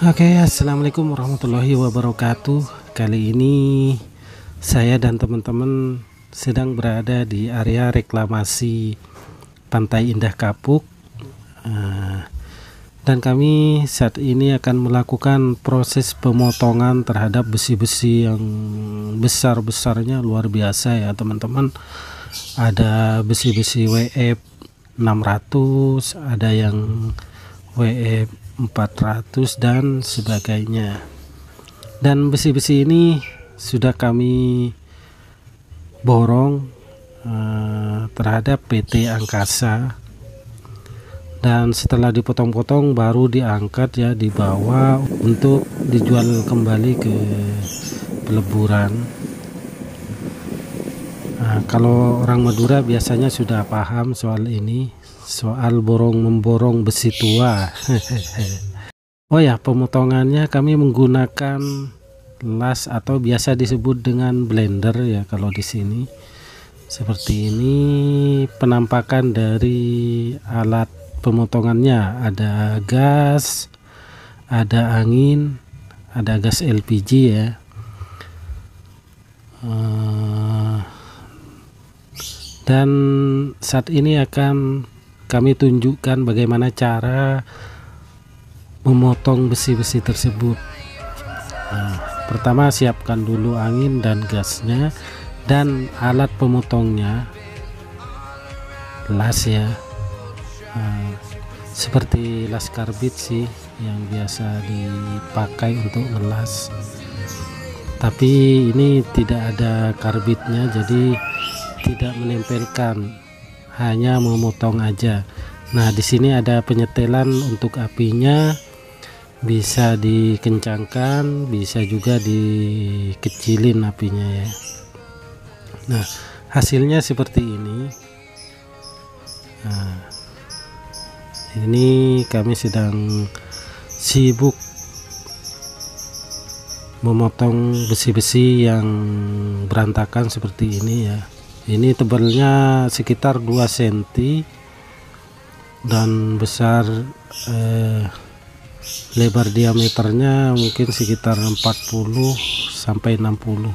Oke, assalamualaikum warahmatullahi wabarakatuh. Kali ini saya dan teman-teman sedang berada di area reklamasi Pantai Indah Kapuk, dan kami saat ini akan melakukan proses pemotongan terhadap besi-besi yang besar-besarnya, luar biasa ya teman-teman. Ada besi-besi WF 600, ada yang WF 400 dan sebagainya. Dan besi-besi ini sudah kami borong terhadap PT Angkasa, dan setelah dipotong-potong baru diangkat ya, dibawa untuk dijual kembali ke peleburan. Kalau orang Madura biasanya sudah paham soal ini, soal memborong besi tua. Oh ya, pemotongannya kami menggunakan las atau biasa disebut dengan blender ya kalau di sini. Seperti ini penampakan dari alat pemotongannya. Ada gas, ada angin, ada gas LPG ya. Dan saat ini akan kami tunjukkan bagaimana cara memotong besi-besi tersebut. Pertama siapkan dulu angin dan gasnya, dan alat pemotongnya, las ya, seperti las karbit sih yang biasa dipakai untuk ngelas, tapi ini tidak ada karbitnya, jadi tidak menempelkan, hanya memotong aja. Nah, di sini ada penyetelan untuk apinya, bisa dikencangkan, bisa juga dikecilin apinya ya. Nah, hasilnya seperti ini. Nah, ini kami sedang sibuk memotong besi-besi yang berantakan seperti ini ya. Ini tebalnya sekitar 2 cm dan besar, lebar diameternya mungkin sekitar 40 sampai 60.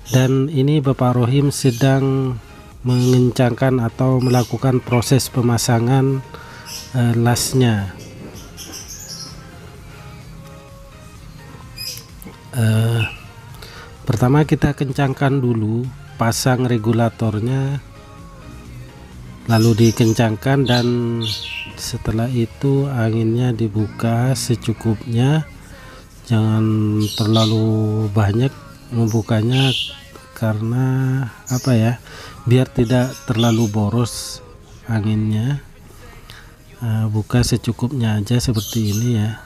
Dan ini Bapak Rohim sedang mengencangkan atau melakukan proses pemasangan lasnya. Pertama kita kencangkan dulu, pasang regulatornya, lalu dikencangkan, dan setelah itu anginnya dibuka secukupnya, jangan terlalu banyak membukanya, karena apa ya, biar tidak terlalu boros anginnya. Buka secukupnya aja seperti ini ya.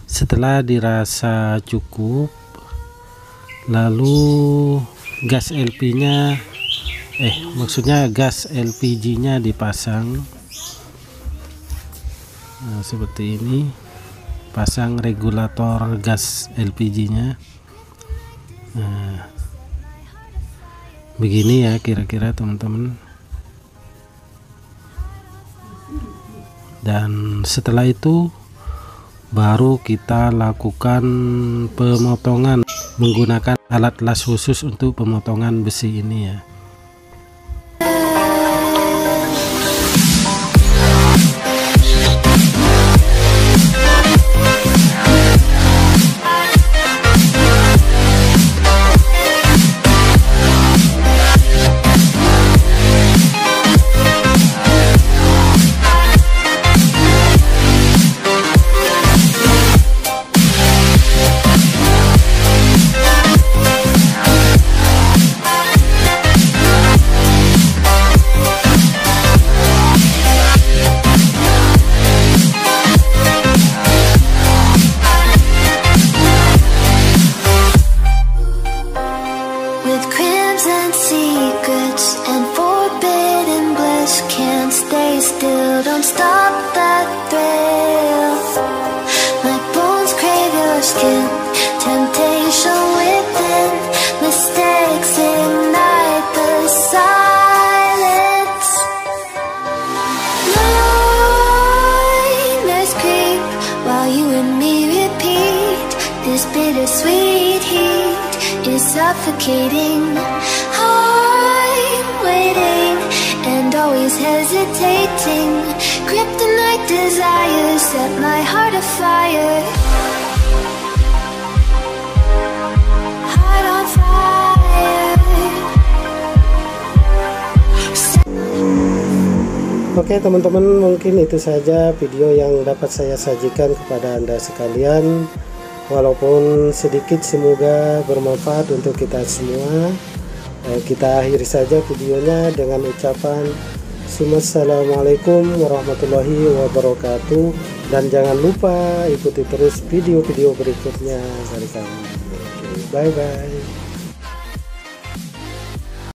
Setelah dirasa cukup, lalu gas gas LPG-nya dipasang. Nah, seperti ini, pasang regulator gas LPG-nya. Nah, begini ya kira-kira teman-teman. Dan setelah itu baru kita lakukan pemotongan menggunakan alat las khusus untuk pemotongan besi ini ya. Don't stop that thrill. My bones crave your skin. Temptation within. Mistakes ignite the silence. Nightmares creep. suffocating. I'm waiting and always hesitating. Kryptonite desires set my heart afire. Heart on fire. Oke teman-teman, mungkin itu saja video yang dapat saya sajikan kepada Anda sekalian. Walaupun sedikit, semoga bermanfaat untuk kita semua. Kita akhiri saja videonya dengan ucapan Assalamualaikum warahmatullahi wabarakatuh. Dan jangan lupa ikuti terus video-video berikutnya dari kami. Bye bye.